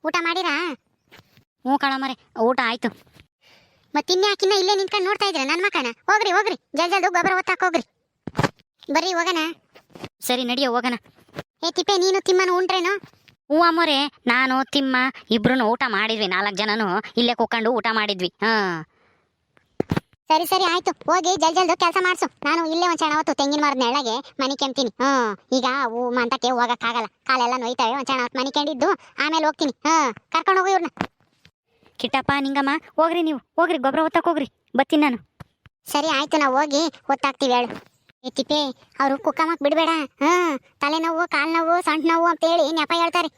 ಊಟ ಮಾಡಿರಾ? ಹ್ಞೂ ಕಣಮ್ಮರೆ, ಊಟ ಆಯ್ತು. ಮತ್ತಿನ್ಯಾಕಿನ್ನ ಇಲ್ಲೇ ನಿಂತ್ಕೊಂಡು ನೋಡ್ತಾ ಇದ್ರೆ ನನ್ನ ಮಕ್ಕನ? ಹೋಗ್ರಿ ಹೋಗ್ರಿ, ಜಲ್ದಿ ಗೊಬ್ಬರ ಒತ್ತಾಕ್ ಹೋಗ್ರಿ. ಬರ್ರಿ ಹೋಗಣ. ಸರಿ ನಡಿಯೋ ಹೋಗೋಣ. ಏ ತಿಪ್ಪೆ, ನೀನು ತಿಮ್ಮನು ಉಂಟ್ರೇನೋ? ಹ್ಞೂ ಅಮ್ಮೋರೆ, ನಾನು ತಿಮ್ಮ ಇಬ್ರು ಊಟ ಮಾಡಿದ್ವಿ. 4 ಜನನು ಇಲ್ಲೇ ಕೂಕೊಂಡು ಊಟ ಮಾಡಿದ್ವಿ. ಸರಿ ಸರಿ ಆಯ್ತು, ಹೋಗಿ ಜಲ್ದಿ ಕೆಲಸ ಮಾಡ್ಸು. ನಾನು ಇಲ್ಲೇ ಒಂದ್ ಕ್ಷಣ ಹೊತ್ತು ತೆಂಗಿನ ಮರದ ನೆರಳಗೆ ಮನಿ ಕೆಮ್ತೀನಿ. ಈಗ ಮಂತಕ್ಕೆ ಹೋಗಕ್ಕಾಗಲ್ಲ, ಕಾಲೆಲ್ಲ ನೋಯ್ತಾವೆ. ಒಂದ್ ಕ್ಷಣ ಹೊತ್ತು ಮನಿ ಕೆಂಡಿದ್ದು ಆಮೇಲೆ ಹೋಗ್ತೀನಿ. ಕರ್ಕೊಂಡು ಹೋಗು ಇವ್ರನ್ನ. ಕಿಟ್ಟಪ್ಪ ನಿಂಗಮ್ಮ, ಹೋಗ್ರಿ, ನೀವು ಹೋಗ್ರಿ, ಗೊಬ್ಬರ ಹೊತ್ತಕ್ಕೆ ಹೋಗ್ರಿ, ಬತ್ತೀನಿ ನಾನು. ಸರಿ ಆಯ್ತು, ನಾವು ಹೋಗಿ ಹೊತ್ತಾಕ್ತಿವಿ ಹೇಳು. ಏ ತಿಪ್ಪೆ, ಅವರು ಕುಕ್ಕಮ್ಮಕ್ ಬಿಡ್ಬೇಡ. ತಲೆನೋವು, ಕಾಲ್ ನೋವು, ಸೊಂಟ ನೋವು ಅಂತ ಹೇಳಿ ನೆಪ ಹೇಳ್ತಾರೆ.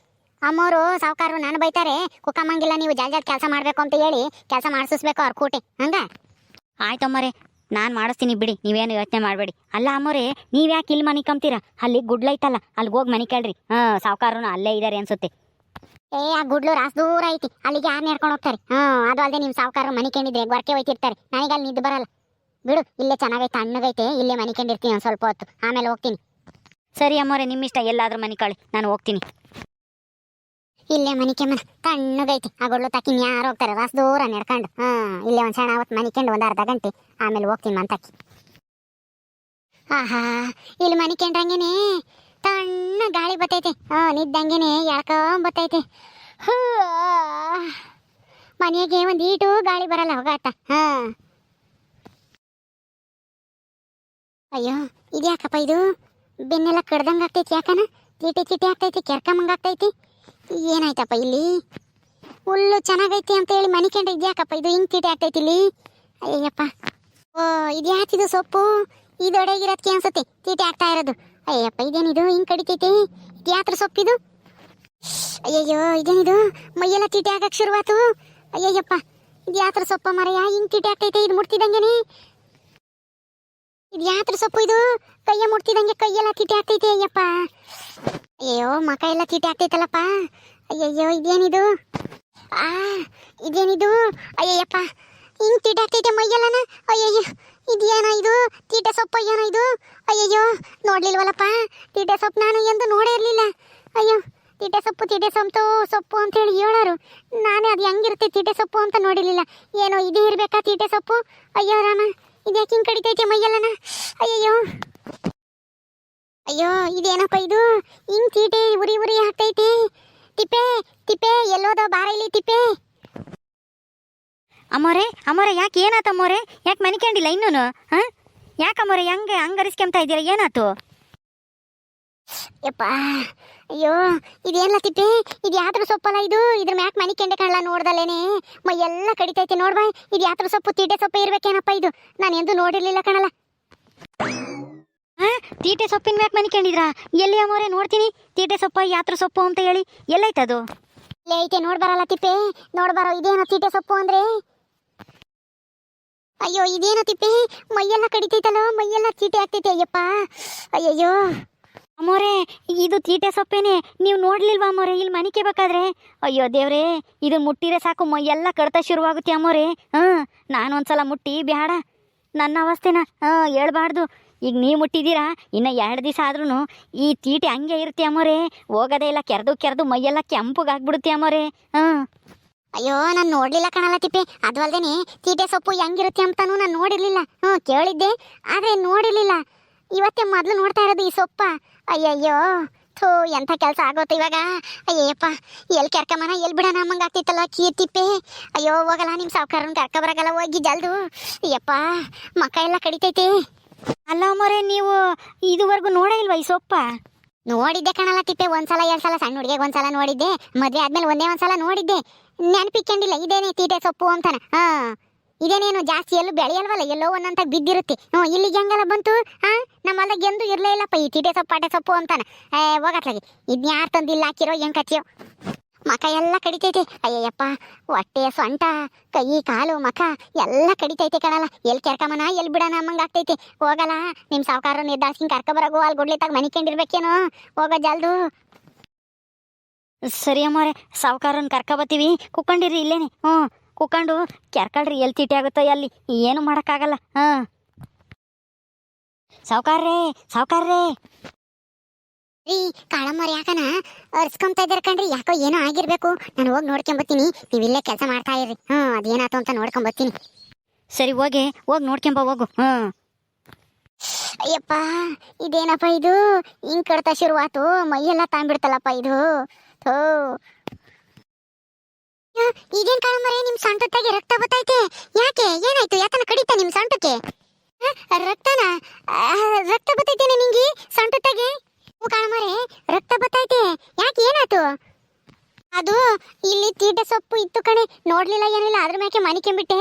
ಅಮ್ಮೋರು ಸಾವುಕಾರರು ನಾನು ಬೈತಾರೆ. ಕುಕ್ಕಮ್ಮಂಗಿಲ್ಲ, ನೀವು ಜಲ್ದಿ ಕೆಲಸ ಮಾಡ್ಬೇಕು ಅಂತ ಹೇಳಿ ಕೆಲಸ ಮಾಡಿಸ್ಬೇಕು ಅವ್ರ ಕೂಟೆ ಹಂಗ. ಆಯ್ತಮ್ಮರೆ, ನಾನು ಮಾಡಿಸ್ತೀನಿ ಬಿಡಿ, ನೀವೇನು ಯೋಚನೆ ಮಾಡಬೇಡಿ. ಅಲ್ಲ ಅಮ್ಮೋರೆ, ನೀವು ಯಾಕೆ ಇಲ್ಲಿ ಮನೆ ಕಂಬ್ತೀರಾ? ಅಲ್ಲಿ ಗುಡ್ಲೈತಲ್ಲ, ಅಲ್ಲಿಗೆ ಹೋಗಿ ಮನೆ ಕೇಳ್ರಿ. ಸಾವುಕಾರನು ಅಲ್ಲೇ ಇದ್ದಾರೆ ಅನ್ಸುತ್ತೆ. ಏ ಆ ಗುಡ್ಲು ರಾಸ್ ದೂರ ಐತಿ, ಅಲ್ಲಿಗೆ ಯಾರು ನೇರ್ಕೊಂಡು ಹೋಗ್ತಾರೆ. ಅದು ಅಲ್ಲದೆ ನಿಮ್ಮ ಸಾವುಕಾರರು ಮನೆ ಕಂಡಿದ್ರೆ ಗೊರಕೆ ಹೋಯ್ತಿರ್ತಾರೆ. ನನಗೆ ಅಲ್ಲಿ ನಿದ್ದು ಬರಲ್ಲ ಬಿಡು. ಇಲ್ಲೇ ಚೆನ್ನಾಗೈತೆ, ತಣ್ಣಗೈತೆ, ಇಲ್ಲೇ ಮನೆ ಕಂಡಿರ್ತೀನಿ ಒಂದು ಸ್ವಲ್ಪ ಹೊತ್ತು, ಆಮೇಲೆ ಹೋಗ್ತೀನಿ. ಸರಿ ಅಮ್ಮೋರೆ, ನಿಮ್ಮಿಷ್ಟ, ಎಲ್ಲಾದ್ರೂ ಮನೆ ಕಳಿ, ನಾನು ಹೋಗ್ತೀನಿ. ಇಲ್ಲೇ ಮನೆ ಕೆಮ್ಮನ ತಣ್ಣಗೈತಿ. ಆ ಗುಡ್ಲು ತಕ್ಕಿ ಯಾರು ಹೋಗ್ತಾರೆ ರಾಸ್ ದೂರ ನಡ್ಕೊಂಡು. ಇಲ್ಲೇ ಒಂದು ಕ್ಷಣ ಹೊತ್ತು ಮನೆ ಕಂಡು ಒಂದು ಅರ್ಧ ಗಂಟೆ ಆಮೇಲೆ ಹೋಗ್ತೀನಿ ಮಂತಕ್ಕಿ. ಆಹಾ, ಇಲ್ಲಿ ಮನೆ ಕೆಂಡ್ರಂಗೆನೆ ತಣ್ಣ ಗಾಳಿ ಬತ್ತೈತೆ. ನಿದ್ದಂಗೆನೆ ಎಳ್ಕೊಂಬತ್ತೈತೆ. ಮನೆಗೆ ಒಂದು ಈಟು ಗಾಳಿ ಬರಲ್ಲ ಹೋಗಾತ. ಅಯ್ಯೋ, ಇದ್ಯಾಕಪ್ಪ ಇದು? ಬೆನ್ನೆಲ್ಲ ಕಡ್ದಂಗೆ ಆಗ್ತೈತಿ. ಯಾಕನ ಚೀಟಿ ಚೀಟಿ ಆಗ್ತೈತಿ, ಕೆರ್ಕಂಬಂಗೆ ಆಗ್ತೈತಿ. ಏನಾಯ್ತಪ್ಪ ಇಲ್ಲಿ? ಹುಲ್ಲು ಚೆನ್ನಾಗೈತಿ ಅಂತ ಹೇಳಿ ಮನೆ ಕಂಡ್ರೆ ಇದ್ಯಾಕಪ್ಪ ಇದು ಹಿಂಗೆ ಚೀಟಿ ಆಗ್ತೈತಿ ಇಲ್ಲಿ? ಅಯ್ಯಪ್ಪ, ಓ ಇದ್ಯಾತಿದು ಸೊಪ್ಪು? ಇದೊಡೆಗಿರೋದಕ್ಕೆ ಅನ್ಸುತ್ತೆ ಚೀಟಿ ಆಗ್ತಾ ಇರೋದು. ಅಯ್ಯಪ್ಪ, ಇದೇನಿದು ಹಿಂಗೆ ಕಡಿತೈತಿ? ಇದ್ಯಾತ್ರ ಸೊಪ್ಪಿದು? ಅಯ್ಯಯ್ಯೋ, ಇದೇನಿದು ಮೈಯೆಲ್ಲ ಚೀಟಿ ಆಗಕ್ಕೆ ಶುರುವಾತು. ಅಯ್ಯಯ್ಯಪ್ಪ, ಇದ್ಯಾತ್ರ ಸೊಪ್ಪ ಮರೆಯ ಹಿಂಗೆ ಚೀಟಿ ಆಗ್ತೈತೆ? ಇದು ಮುಟ್ತಿದಂಗೆನೆ. ಇದು ಯಾತ್ರ ಸೊಪ್ಪು ಇದು? ಕೈಯ ಮುಟ್ತಿದಂಗೆ ಕೈಯೆಲ್ಲ ಚೀಟಿ ಆಗ್ತೈತೆ. ಅಯ್ಯಪ್ಪ, ಅಯ್ಯೋ ಮಕ ಎಲ್ಲ ಚೀಟಿ ಆಗ್ತೈತಲ್ಲಪ್ಪ. ಅಯ್ಯಯ್ಯೋ, ಇದೇನಿದು? ಇದೇನಿದು? ಅಯ್ಯಯ್ಯಪ್ಪ, ಹಿಂಗೆ ಚೀಟಿ ಆಗ್ತೈತೆ ಮೈಯೆಲ್ಲನ. ಅಯ್ಯಯ್ಯೋ, ಇದೇನೋ ಇದು? ತೀಟೆ ಸೊಪ್ಪು ಏನೋ ಇದು? ಅಯ್ಯಯ್ಯೋ, ನೋಡ್ಲಿಲ್ವಲ್ಲಪ್ಪ ತೀಟೆ ಸೊಪ್ಪು, ನಾನು ಎಂದು ನೋಡೇ ಇರಲಿಲ್ಲ. ಅಯ್ಯೋ, ತೀಟೆ ಸೊಪ್ಪು ಅಂತೇಳಿ ಹೇಳೋರು. ನಾನೇ ಅದು ಹೆಂಗಿರುತ್ತೆ ತೀಟೆ ಸೊಪ್ಪು ಅಂತ ನೋಡಿರಲಿಲ್ಲ. ಏನೋ ಇದೇ ಇರಬೇಕಾ ತೀಟೆ ಸೊಪ್ಪು? ಅಯ್ಯೋ ರಾಮ, ಇದ್ಯಾಕೆ ಹಿಂಗೆ ಕಡಿತೈತೆ ಮೈಯೆಲ್ಲನ? ಅಯ್ಯಯ್ಯೋ, ಅಯ್ಯೋ ಇದೇನಪ್ಪ ಇದು? ಹಿಂಗೆ ತೀಟೆ ಉರಿ ಉರಿ ಆಗ್ತೈತೆ. ತಿಪ್ಪೆ ತಿಪ್ಪೆ, ಎಲ್ಲೋದ ಬಾರ ಇಲ್ಲಿ ತಿಪ್ಪೆ. ಅಮ್ಮೋರೆ ಅಮ್ಮೋರೆ, ಯಾಕೆ ಏನಾಯ್ತು ಅಮ್ಮೋರೆ? ಯಾಕೆ ಮನೆ ಕಂಡಿಲ್ಲ ಇನ್ನೂ? ಯಾಕಮ್ಮೋರೆ ಹಂಗೆ ಹಂಗರಿಸ್ಕೊಂತ ಇದ್ದೀರಾ? ಏನಾಯ್ತು? ಯಪ್ಪ, ಅಯ್ಯೋ ಇದೇನಲ್ಲ ತಿಪ್ಪೆ, ಇದು ಯಾತ್ರ ಸೊಪ್ಪಲ್ಲ ಇದು? ಇದ್ರ ಮ್ಯಾಕ್ ಮನೆ ಕೆಂಡೆ ಕಾಣಲ್ಲ ನೋಡ್ದಲ್ಲೇನೆ ಮೈ ಎಲ್ಲ ಕಡಿತೈತೆ. ನೋಡ್ಬಾ, ಇದು ಯಾತ್ರ ಸೊಪ್ಪು ತೀಟೆ ಸೊಪ್ಪು ಇರ್ಬೇಕೇನಪ್ಪ ಇದು? ನಾನು ಎಂದು ನೋಡಿರ್ಲಿಲ್ಲ ಕಣಲ್ಲ. ತೀಟೆ ಸೊಪ್ಪಿನ ಮ್ಯಾಕ್ ಮನೆ ಕಂಡಿದ್ರಾ? ಎಲ್ಲಿ ಅಮ್ಮೋರೆ ನೋಡ್ತೀನಿ. ತೀಟೆ ಸೊಪ್ಪ ಯಾತ್ರ ಸೊಪ್ಪು ಅಂತ ಹೇಳಿ ಎಲ್ಲೈತದು? ಲೇ ಐತೆ, ನೋಡ್ಬಾರಲ್ಲ ತಿಪ್ಪೆ, ನೋಡ್ಬಾರೋ. ಇದೇನೋ ತೀಟೆ ಸೊಪ್ಪು ಅಂದ್ರೆ? ಅಯ್ಯೋ ಇದೇನೋ ತಿಪ್ಪೆ, ಮೈಯೆಲ್ಲ ಕಡಿತೈತಲ್ಲ, ಮೈಯೆಲ್ಲ ಚೀಟೆ ಆಗ್ತೈತೆ. ಅಯ್ಯಪ್ಪ, ಅಯ್ಯಯ್ಯೋ ಅಮ್ಮೋರೆ, ಇದು ತೀಟೆ ಸೊಪ್ಪೇನೆ. ನೀವು ನೋಡ್ಲಿಲ್ವಾ ಅಮ್ಮೋರೆ ಇಲ್ಲಿ ಮನಿಕೆ ಬೇಕಾದ್ರೆ? ಅಯ್ಯೋ ದೇವ್ರೇ, ಇದು ಮುಟ್ಟಿರೆ ಸಾಕು ಮೈಯೆಲ್ಲ ಕಡ್ತ ಶುರುವಾಗುತ್ತೆ ಅಮ್ಮೋರೆ. ನಾನು ಒಂದ್ಸಲ ಮುಟ್ಟಿ ಬ್ಯಾಡ, ನನ್ನ ಅವಸ್ಥೆನ ಹೇಳ್ಬಾರ್ದು. ಈಗ ನೀವು ಮುಟ್ಟಿದ್ದೀರಾ, ಇನ್ನು 2 ದಿವಸ ಆದ್ರೂ ಈ ತೀಟೆ ಹಂಗೆ ಇರುತ್ತೆ ಅಮ್ಮೋರೆ. ಹೋಗೋದೇ ಇಲ್ಲ, ಕೆರೆದು ಮೈಯೆಲ್ಲ ಕೆಂಪಗಾಗ್ಬಿಡುತ್ತೆ ಅಮ್ಮೋರೆ. ಅಯ್ಯೋ, ನಾನು ನೋಡ್ಲಿಲ್ಲ ಕಣಲ್ಲ ತಿಪ್ಪೆ. ಅದು ಅಲ್ದೇನೆ ತೀಟೆ ಸೊಪ್ಪು ಹೆಂಗಿರುತ್ತೆ ಅಂತಾನು ನಾನು ನೋಡಿರ್ಲಿಲ್ಲ. ಕೇಳಿದ್ದೆ, ಆದರೆ ನೋಡಿರ್ಲಿಲ್ಲ. ಇವತ್ತೇ ಮೊದಲು ನೋಡ್ತಾ ಇರೋದು ಈ ಸೊಪ್ಪ. ಅಯ್ಯಯ್ಯೋ, ಥೂ, ಎಂಥ ಕೆಲಸ ಆಗೋತು ಇವಾಗ. ಅಯ್ಯಯ್ಯಪ್ಪ, ಎಲ್ಲಿ ಕೆರ್ಕಮ್ಮನ ಎಲ್ಲಿ ಬಿಡೋಣ ಅಮ್ಮಂಗೆ ಆಗ್ತಿತ್ತಲ್ಲ ತಿಪ್ಪೆ. ಅಯ್ಯೋ ಹೋಗಲ್ಲ, ನಿಮ್ಮ ಸಾವುಕಾರನ ಕರ್ಕೊಬರಾಗಲ್ಲ, ಹೋಗಿ ಜಲ್ದು. ಅಯ್ಯಪ್ಪ, ಮಕ ಎಲ್ಲ ಕಡಿತೈತಿ. ಅಲ್ಲ ಅಮ್ಮೋರೆ, ನೀವು ಇದುವರೆಗೂ ನೋಡೇ ಇಲ್ವಾ ಈ ಸೊಪ್ಪ? ನೋಡಿದ್ದೆ ಕಣಲ್ಲ ತಿಪ್ಪೆ, 1 ಸಲ 2 ಸಲ, ಸಣ್ಣ ಹುಡುಗಿಗೆ 1 ಸಲ ನೋಡಿದ್ದೆ. ಮದುವೆ ಆದ್ಮೇಲೆ ಒಂದೇ 1 ಸಲ ನೋಡಿದ್ದೆ. ನೆನಪಿಕ್ಕೊಂಡಿಲ್ಲ ಇದೇನೇ ತೀಟೆ ಸೊಪ್ಪು ಅಂತಾನ. ಇದೇನೇನು ಜಾಸ್ತಿ ಎಲ್ಲೂ ಬೆಳೆಯಲ್ವಲ್ಲ, ಎಲ್ಲೋ ಒಂದಂತ ಬಿದ್ದಿರುತ್ತೆ. ಇಲ್ಲಿಗೆ ಹೆಂಗೆಲ್ಲ ಬಂತು? ನಮ್ಮ ಹೊಲ್ದಾಗ ಎಂದು ಇರಲೇ ಇಲ್ಲಪ್ಪ ಈ ತೀಟೆ ಸೊಪ್ಪು ಪಾಟೆ ಸೊಪ್ಪು ಅಂತಾನೆ. ಹೋಗತ್ಲಾಗಿ ಇದನ್ನ ಯಾರು ತಂದಿಲ್ಲ ಹಾಕಿರೋ ಹೆಂಗೆ ಕಚ್ಚಿಯೋ? ಮಕ ಎಲ್ಲ ಕಡಿತೈತೆ. ಅಯ್ಯಯ್ಯಪ್ಪ, ಹೊಟ್ಟೆ ಸೊಂಟ ಕೈ ಕಾಲು ಮಕ ಎಲ್ಲ ಕಡಿತೈತೆ ಕಣಲ್ಲ. ಎಲ್ಲಿ ಕೆರ್ಕಮ್ಮನ ಎಲ್ಲಿ ಬಿಡೋಣ ಅಮ್ಮಂಗೆ ಆಗ್ತೈತೆ. ಹೋಗಲ್ಲ, ನಿಮ್ಮ ಸಾವುಕಾರ ನಿರ್ದಾಳ್ಸ್ಕಿಂಗ್ ಕರ್ಕೊಬರಾಗು, ಅಲ್ಲಿ ಗುಡ್ಲಿತಾಗ ಮನೆ ಕಂಡಿರ್ಬೇಕೇನೋ. ಹೋಗೋ ಜಲ್ದು. ಸರಿ ಅಮ್ಮೋರೆ, ಸಾವುಕಾರನ ಕರ್ಕೊಬತ್ತೀವಿ, ಕುಕ್ಕೊಂಡಿರಿ ಇಲ್ಲೇನೆ. ಕುಕ್ಕೊಂಡು ಕೆರ್ಕಳ್ರಿ, ಎಲ್ಲಿ ತೀಟೆ ಆಗುತ್ತೋ ಅಲ್ಲಿ, ಏನು ಮಾಡೋಕ್ಕಾಗಲ್ಲ. ಸಾವುಕಾರ್ರೇ ಸಾವುಕಾರ್ರೇ ರೀ ಕಾಳಮ್ಮವ್ರು ಯಾಕನ ಅರ್ಸ್ಕೊಂತ ಇದಾರೆ ಕಣ್ರಿ, ಯಾಕೋ ಏನೋ ಆಗಿರ್ಬೇಕು. ನಾನು ಹೋಗಿ ನೋಡ್ಕೊಂಬತ್ತೀನಿ, ನೀವು ಇಲ್ಲೇ ಕೆಲಸ ಮಾಡ್ತಾ ಇರ್ರಿ. ಅದೇನಾಯ್ತು ಅಂತ ನೋಡ್ಕೊಂಬತ್ತೀನಿ. ಸರಿ ಹೋಗಿ ನೋಡ್ಕೊಂಬ ಹೋಗು. ಅಯ್ಯಪ್ಪ ಇದೇನಪ್ಪ ಇದು, ಹಿಂಗ್ ಕಡ್ತ ಶುರುವಾತು, ಮೈಯೆಲ್ಲ ತಾಂಬಿಡ್ತಲ್ಲಪ್ಪ ಇದು. ಥೋ ಇದೇನ್ ಕಾಳಮ್ಮರೆ, ನಿಮ್ ಸೊಂಟತ್ತಾಗೆ ರಕ್ತ ಬತ್ತೈತೆ. ಯಾಕೆ, ಏನಾಯ್ತು? ಯಾಕನ ಕಡಿತ ನಿಮ್ ಸೊಂಟಕ್ಕೆ? ರಕ್ತನ ರಕ್ತ ಬತ್ತೈತೇನೆ ನಿಂಗೆ ಸೊಂಟತ್ತಾಗೆ? ಕಾಳಮ್ಮರೆ ರಕ್ತ ಬತ್ತೈತೆ, ಯಾಕೆ, ಏನಾಯ್ತು? ಅದು ಇಲ್ಲಿ ತೀಟೆ ಸೊಪ್ಪು ಇತ್ತು ಕಣೆ, ನೋಡ್ಲಿಲ್ಲ ಏನಿಲ್ಲ, ಅದ್ರ ಮ್ಯಾಕೆ ಮನಿಕೊಂಬಿಟ್ಟೆ.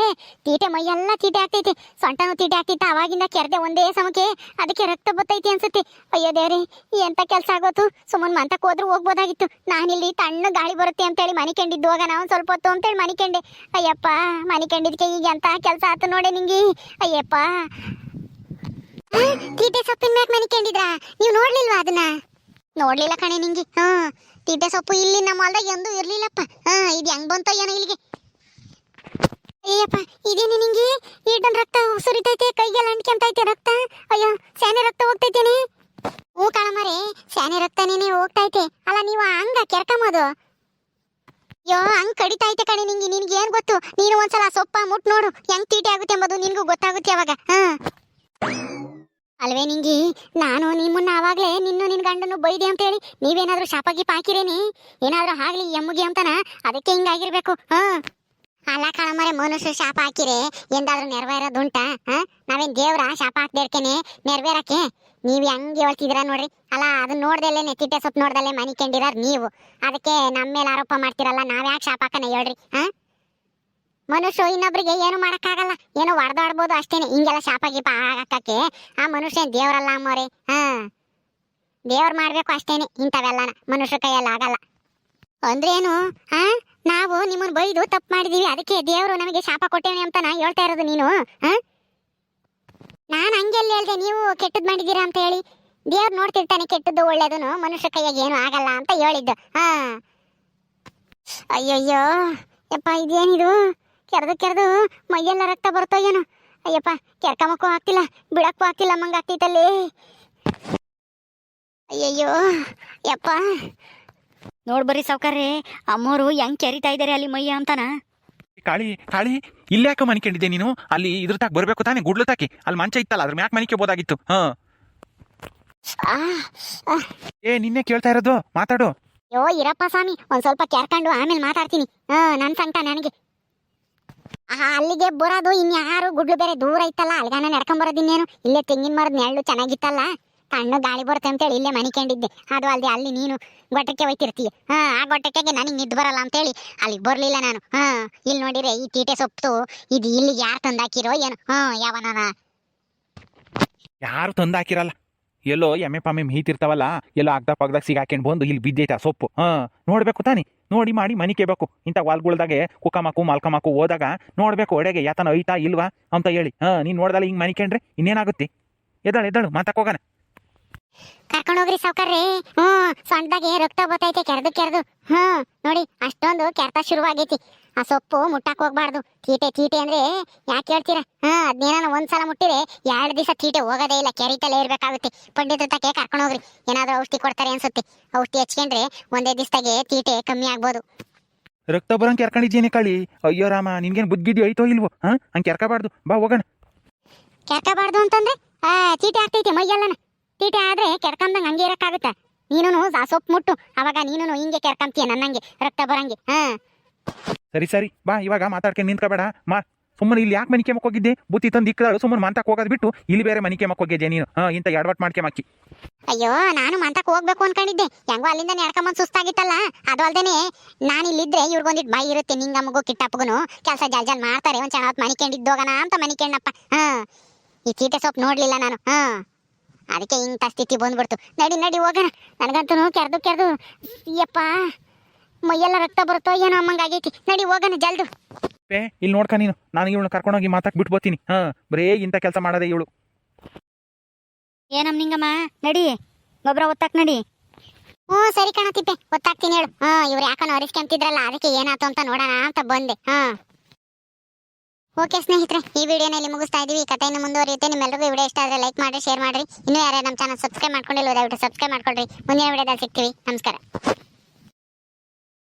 ತೀಟೆ ಮೈಯೆಲ್ಲ ತೀಟೆ ಆಗ್ತೈತಿ, ಸೊಂಟನೂ ತೀಟೆ ಆಗ್ತೈತೆ. ಅವಾಗಿಂದ ಕೆರ್ದೆ ಒಂದೇ ಸಮಕ್ಕೆ, ಅದಕ್ಕೆ ರಕ್ತ ಬತ್ತೈತಿ ಅನ್ಸುತ್ತೆ. ಅಯ್ಯೋ ದೇವ್ರಿ, ಎಂತ ಕೆಲಸ ಆಗೋತು. ಸುಮ್ಮನೆ ಮಂತಕ್ಕೆ ಹೋದ್ರೂ ಹೋಗ್ಬೋದಾಗಿತ್ತು. ನಾನಿಲ್ಲಿ ತಣ್ಣ ಗಾಳಿ ಬರುತ್ತೆ ಅಂತೇಳಿ ಮನಿಕೊಂಡಿದ್ದು, ಹೋಗ ನಾವು ಸ್ವಲ್ಪ ಹೊತ್ತು ಅಂತೇಳಿ ಮನಿಕೊಂಡೆ. ಅಯ್ಯಪ್ಪ, ಮನಿಕೊಂಡಿದ್ಕೆ ಈಗ ಎಂತ ಕೆಲಸ ಆಯ್ತು ನೋಡೆ ನಿಂಗೆ. ಅಯ್ಯಪ್ಪ, ತೀಟೆ ಸೊಪ್ಪಿನ ಮ್ಯಾಕ್ ಮನಿಕೊಂಡಿದ್ರಾ? ನೀವು ನೋಡ್ಲಿಲ್ವಾ ಅದನ್ನ? ನೋಡ್ಲಿಲ್ಲ ಕಣೆ ನಿಂಗೆ. ತೀಟೆ ಸೊಪ್ಪು ಇಲ್ಲಿ ನಮ್ಮ ಹೊಲ್ದಾಗ ಎಂದೂ ಇರ್ಲಿಲ್ಲಪ್ಪ. ಇದು ಹೆಂಗ್ ಬಂತ ಏನೋ ಇಲ್ಲಿಗೆ? ಅಯ್ಯಪ್ಪ, ಇದೇನೆ ನಿಂಗೆ ಈಟನ್ ರಕ್ತ ಸುರಿತೈತೆ, ಕೈಗೆಲ್ಲ ಅಂಟ್ಕೊಂತೈತೆ ರಕ್ತ. ಅಯ್ಯೋ, ಸ್ಯಾನೆ ರಕ್ತ ಹೋಗ್ತೈತೇನೆ. ಕಾಳಮ್ಮರೆ, ಸ್ಯಾನೆ ರಕ್ತನೇನೆ ಹೋಗ್ತೈತೆ. ಅಲ್ಲ ನೀವು ಹಂಗ ಕೆರ್ಕಂಬೋದು? ಅಯ್ಯೋ, ಹಂಗ್ ಕಡಿತೈತೆ ಕಣೆ ನಿಂಗೆ. ನಿನ್ಗೆ ಏನ್ ಗೊತ್ತು? ನೀನು ಒಂದ್ಸಲ ಸೊಪ್ಪ ಮುಟ್ ನೋಡು, ಹೆಂಗ್ ತೀಟೆ ಆಗುತ್ತೆ ಎಂಬುದು ನಿನ್ಗೂ ಗೊತ್ತಾಗುತ್ತೆ ಅವಾಗ. ಅಲ್ವೇ ನಿಂಗಿ, ನಾನು ನಿಮ್ಮನ್ನ ಆವಾಗ್ಲೇ ನಿನ್ನ ಗಂಡನು ಬೈದೆ ಅಂತೇಳಿ ನೀವೇನಾದ್ರೂ ಶಾಪಗೀಪ ಹಾಕಿರೇನಿ? ಏನಾದ್ರೂ ಆಗ್ಲಿ ಎಮ್ಮಗೆ ಅಂತನ, ಅದಕ್ಕೆ ಹಿಂಗಾಗಿರ್ಬೇಕು. ಅಲ್ಲ ಕಾಳಮ್ಮರೆ, ಮನುಷ್ಯರು ಶಾಪ ಹಾಕಿರೆ ಎಂದಾದ್ರೂ ನೆರವೇರೋದುಂಟ? ನಾವೇನ್ ದೇವ್ರ ಶಾಪ ಹಾಕ್ದೇರ್ಕೇನೆ ನೆರವೇರಕ್ಕೆ? ನೀವ್ ಹೆಂಗ್ ಹೇಳ್ತಿದ್ರ ನೋಡ್ರಿ. ಅಲ್ಲ, ಅದನ್ನ ನೋಡ್ದಲ್ಲೇನೆ, ತಿಟ್ಟೆ ಸೊಪ್ಪು ನೋಡ್ದಲ್ಲೇ ಮನಿಕೊಂಡಿರಾರ್ ನೀವು. ಅದಕ್ಕೆ ನಮ್ಮ ಮೇಲೆ ಆರೋಪ ಮಾಡ್ತಿರಲ್ಲ. ನಾವ್ಯಾಕೆ ಶಾಪ ಹಾಕನ ಹೇಳ್ರಿ? ಮನುಷ್ಯ ಇನ್ನೊಬ್ರಿಗೆ ಏನು ಮಾಡಕ್ಕಾಗಲ್ಲ, ಏನೋ ಹೊಡೆದಾಡ್ಬೋದು ಅಷ್ಟೇನೆ. ಹಿಂಗೆಲ್ಲ ಶಾಪ ಗೀಪ ಹಾಕಕ್ಕೆ ಆ ಮನುಷ್ಯ ದೇವ್ರಲ್ಲ ಅಮ್ಮೋರೆ. ದೇವ್ರು ಮಾಡ್ಬೇಕು ಅಷ್ಟೇನೆ, ಇಂಥವೆಲ್ಲನ ಮನುಷ್ಯ ಕೈಯಲ್ಲಿ ಆಗಲ್ಲ. ಅಂದ್ರೇನು? ನಾವು ನಿಮ್ಮನ್ನ ಬೈದು ತಪ್ಪು ಮಾಡಿದೀವಿ, ಅದಕ್ಕೆ ದೇವರು ನಮಗೆ ಶಾಪ ಕೊಟ್ಟೇನೆ ಅಂತ ಹೇಳ್ತಾ ಇರೋದು ನೀನು? ನಾನು ಹಂಗೆಲ್ಲ ಹೇಳ್ದೆ ನೀವು ಕೆಟ್ಟದ್ ಮಾಡಿದೀರಾ ಅಂತ ಹೇಳಿ. ದೇವ್ರು ನೋಡ್ತಿರ್ತಾನೆ, ಕೆಟ್ಟದ್ದು ಒಳ್ಳೇದನು ಮನುಷ್ಯ ಕೈಯಾಗ ಏನು ಆಗಲ್ಲ ಅಂತ ಹೇಳಿದ್ದು. ಅಯ್ಯಯ್ಯೋ ಯಪ್ಪ, ಇದೇನಿದು? ಕೆರೆದು ಮೈಯೆಲ್ಲ ರಕ್ತ ಬರ್ತೋ ಏನೋ. ಅಯ್ಯಪ್ಪ, ಕೆರ್ಕಮಕ್ಕೂ ಆಗ್ತಿಲ್ಲ, ಬಿಡಕ್ಕೂ ಆಗ್ತಿಲ್ಲ, ಮಂಗ ಆಗ್ತೈತಲ್ಲಿ. ಅಯ್ಯಯ್ಯೋ ಯಪ್ಪ. ನೋಡ್ಬರ್ರಿ ಸಾವ್ಕಾರ್ರೆ, ಅಮ್ಮೋರು ಹೆಂಗ್ ಕೆರಿತಾ ಇದಾರೆ ಅಲ್ಲಿ ಮೈಯ ಅಂತನ. ಕಾಳಿ ಇಲ್ಯಾಕ ಮನಿಕೊಂಡಿದ್ದೆ ನೀನು? ಅಲ್ಲಿ ಇದ್ರ ತಾಕ ಬರ್ಬೇಕು ತಾನೆ, ಗುಡ್ಲು ತಾಕಿ ಅಲ್ಲಿ ಮಂಚ ಇತ್ತಲ್ಲ, ಅದ್ರ ಮ್ಯಾಕ್ ಮನಿಕೋಬೋದಾಗಿತ್ತು. ನಿನ್ನೆ ಕೇಳ್ತಾ ಇರೋದು, ಮಾತಾಡು. ಯೋ ಇರಪ್ಪ ಸ್ವಾಮಿ, ಒಂದ್ ಸ್ವಲ್ಪ ಕೆರ್ಕೊಂಡು ಆಮೇಲೆ ಮಾತಾಡ್ತೀನಿ. ನನ್ ಸಂಕಟ ನನಗೆ. ಅಲ್ಲಿಗೆ ಬರೋದು ಇನ್ಯಾರು, ಗುಡ್ಲು ಬೇರೆ ದೂರ ಇತ್ತಲ್ಲ, ಅಲ್ಗಾನ ನಡ್ಕೊಂಡ್ ಇನ್ನೇನು. ಇಲ್ಲೇ ತೆಂಗಿನ ಮರದ ನೆರಳು ಚೆನ್ನಾಗಿತ್ತಲ್ಲ, ತಣ್ಣು ಗಾಳಿ ಬರುತ್ತೆ ಅಂತೇಳಿ ಇಲ್ಲೇ ಮನಿಕೊಂಡಿದ್ದೆ. ಅದು ಅಲ್ಲದೆ ಅಲ್ಲಿ ನೀನು ಗೊಟ್ಟಕ್ಕೆ ಹೋಯ್ತಿರ್ತೀಯ. ಆ ಗೊಟ್ಟಕ್ಕೆ ನನಗೆ ನಿದ್ದು ಬರಲ್ಲ ಅಂತೇಳಿ ಅಲ್ಲಿಗೆ ಬರಲಿಲ್ಲ ನಾನು. ಇಲ್ಲಿ ನೋಡಿರೆ ಈ ತೀಟೆ ಸೊಪ್ಪು ಇದು ಇಲ್ಲಿಗೆ ಯಾರು ತಂದಾಕಿರೋ ಏನು? ಯಾವನ ಯಾರು ತಂದಾಕಿರಲ್ಲ, ಎಲ್ಲೋ ಎಮ್ಮೆ ಪಾಮೆ ಮೀತಿರ್ತಾವಲ್ಲ, ಎಲ್ಲೋ ಅಗ್ದಾಗ ಪಗ್ದಾಗ ಸಿಗಾಕೊಂಡು ಬಂದು ಇಲ್ಲಿ ಬಿದ್ದೈತೆ ಆ ಸೊಪ್ಪು. ನೋಡ್ಬೇಕು ತಾನಿ, ನೋಡಿ ಮಾಡಿ ಮನಿಕೇಬೇಕು. ಇಂಥ ವಾಲ್ಗಳ್ದಾಗೆ ಕುಕ್ಕಮಾಕು ಮಲ್ಕಮಾಕು ಹೋದಾಗ ನೋಡ್ಬೇಕು, ಒಡೆಗೆ ಯಾತನ ಐತಾ ಇಲ್ವಾ ಅಂತ ಹೇಳಿ. ನೀನು ನೋಡ್ದಲ್ಲ ಹಿಂಗೆ ಮನಿಕೊಂಡ್ರೆ ಇನ್ನೇನಾಗುತ್ತೆ? ಎದ್ದಾಳು ಮಾತಾಕೋಗಣ. ಕರ್ಕೊಂಡೋಗ್ರಿ ಸಾವ್ಕಾರ್ರಿ. ಸೊಂಟದಾಗೆ ರಕ್ತ ಬತ್ತೈತೆ, ಕೆರೆದು. ನೋಡಿ ಅಷ್ಟೊಂದು ಕೆರೆತ ಶುರುವಾಗೈತಿ. ಆ ಸೊಪ್ಪು ಮುಟ್ಟಕ್ ಹೋಗ್ಬಾರ್ದು. ತೀಟೆ ಅಂದ್ರೆ ಯಾಕೆ ಹೇಳ್ತೀರಾ? ಅದ್ನೇನ ಒಂದ್ಸಲ ಮುಟ್ಟಿರೆ 2 ದಿವಸ ತೀಟೆ ಹೋಗೋದೇ ಇಲ್ಲ, ಕೆರಿತಲೇ ಇರ್ಬೇಕಾಗುತ್ತೆ. ಪಂಡಿತರ ತಕ್ಕೆ ಕರ್ಕೊಂಡೋಗ್ರಿ, ಏನಾದ್ರೂ ಔಷಧಿ ಕೊಡ್ತಾರೆ ಅನ್ಸುತ್ತೆ. ಔಷಧಿ ಹಚ್ಕೊಂಡ್ರೆ ಒಂದೇ ದಿವಸದಾಗೆ ತೀಟೆ ಕಮ್ಮಿ ಆಗ್ಬೋದು. ರಕ್ತ ಬರಂಗೆ ಕೆರ್ಕೊಂಡಿದ್ದೀನಿ ಕಾಳಿ. ಅಯ್ಯೋ ರಾಮ, ನಿನ್ಗೇನು ಬುದ್ಧಿದ್ಯೋ ಐತೋ ಇಲ್ವೋ? ಹಂಗೆ ಕೆರ್ಕಬಾರ್ದು, ಬಾ ಹೋಗೋಣ. ಕೆರ್ಕಬಾರ್ದು ಅಂತಂದ್ರೆ ತೀಟೆ ಆಗ್ತೈತೆ ಮೈಯಲ್ಲನ. ತೀಟೆ ಆದ್ರೆ ಕೆರ್ಕಂದಂಗೆ ಹಂಗೆ ಇರಕ್ಕಾಗುತ್ತಾ? ನೀನು ಆ ಸೊಪ್ಪು ಮುಟ್ಟು, ಅವಾಗ ನೀನು ಹಿಂಗೆ ಕೆರ್ಕಂತೀಯ ನನ್ನಂಗೆ ರಕ್ತ ಬರಂಗೆ. ಸರಿ ಬಾ, ಇವಾಗ ಮಾತಾಡ್ಕೊಂಡು ನಿಂತ್ಕೋಬೇಡ. ಸುಮ್ಮನೆ ಇಲ್ಲಿ ಯಾಕೆ ಮನಿಕೆ ಮಕ್ಕೋಗಿದ್ದೆ? ಬುತ್ತಿ ತಂದು ಇಕ್ಕದಾಳು, ಸುಮ್ಮನೆ ಮಂತಕ್ಕೆ ಹೋಗೋದು ಬಿಟ್ಟು ಇಲ್ಲಿ ಬೇರೆ ಮನಿಕೆ ಮಕ್ಕೋಗಿದ್ದೆ ನೀನು. ಇಂಥ ಎಡವಟ್ ಮಾಡ್ಕೆ ಮಕ್ಕಿ. ಅಯ್ಯೋ, ನಾನು ಮಂತಕ್ಕೆ ಹೋಗ್ಬೇಕು ಅನ್ಕೊಂಡಿದ್ದೆ. ಹೆಂಗೋ ಅಲ್ಲಿಂದ ನಡ್ಕೊಂಬಂದು ಸುಸ್ತಾಗಿತ್ತಲ್ಲ. ಅದು ಅಲ್ದೇನೆ ನಾನು ಇಲ್ಲಿದ್ರೆ ಇವ್ರಿಗೊಂದಿಟ್ಟು ಬಾಯಿ ಇರುತ್ತೆ, ನಿಂಗಮ್ಮಗೂ ಕಿಟ್ಟಪ್ಪಗೂ ಕೆಲಸ ಜಲ್ ಮಾಡ್ತಾರೆ. ಒಂದು ಚೆನ್ನಾಗಿ ಮನಿಕೊಂಡಿದ್ದೋಗಣ ಅಂತ ಮನಿಕೊಂಡಪ್ಪ. ಈ ತೀಟೆ ಸೊಪ್ಪು ನೋಡ್ಲಿಲ್ಲ ನಾನು. ಅದಕ್ಕೆ ಇಂಥ ಸ್ಥಿತಿ ಬಂದ್ಬಿಡ್ತು. ನಡಿ ಹೋಗೋಣ. ನನಗಂತೂ ಕೆರೆದು ಯಪ್ಪ ಮೈಯೆಲ್ಲ ರಕ್ತ ಬರುತ್ತೋ ಏನೋ ಅಮ್ಮಂಗಾಗೈತಿ. ನಡಿ ಹೋಗೋಣ ಜಲ್ದು. ಇಲ್ಲಿ ನೋಡ್ಕ ನೀನು, ನಾನು ಇವಳು ಕರ್ಕೊಂಡೋಗಿ ಮಾತಾಕ್ ಬಿಟ್ಟು ಬರ್ತೀನಿ. ಬರೇ ಇಂಥ ಕೆಲಸ ಮಾಡೋದೇ ಇವಳು. ಏನಮ್ಮ ನಿಂಗಮ್ಮ, ನಡಿ ಗೊಬ್ಬರ ಒತ್ತಾಕ್ ನಡಿ. ಸರಿ ಕಣ ತಿಪ್ಪೆ, ಗೊತ್ತಾಗ್ತೀನಿ ಹೇಳು. ಇವ್ರು ಯಾಕನ ಅರಿಸ್ಕೊಂತಿದ್ರಲ್ಲ, ಅದಕ್ಕೆ ಏನಾಯ್ತು ಅಂತ ನೋಡೋಣ ಅಂತ ಬಂದೆ. ಓಕೆ ಸ್ನೇಹಿತರೆ, ಈ ವಿಡಿಯೋನ ಇಲ್ಲಿ ಮುಗಿಸ್ತಾ ಇದೀವಿ. ಈ ಕಥೆಯನ್ನು ಮುಂದುವರಿಯುತ್ತೆ. ನಿಮ್ಮೆಲ್ಲರಿಗೂ ಈ ವಿಡಿಯೋ ಇಷ್ಟ ಆದರೆ ಲೈಕ್ ಮಾಡಿ, ಶೇರ್ ಮಾಡಿ. ಇನ್ನೂ ಯಾರು ನಮ್ಮ ಚಾನಲ್ ಸಬ್ಸ್ಕ್ರೈಬ್ ಮಾಡ್ಕೊಂಡಿಲ್ಲ ದಯವಿಟ್ಟು ಸಬ್ಸ್ಕ್ರೈಬ್ ಮಾಡ್ಕೊಳ್ರಿ. ಮುಂದಿನ ವಿಡಿಯೋದಲ್ಲಿ ಸಿಗ್ತೀವಿ. ನಮಸ್ಕಾರ.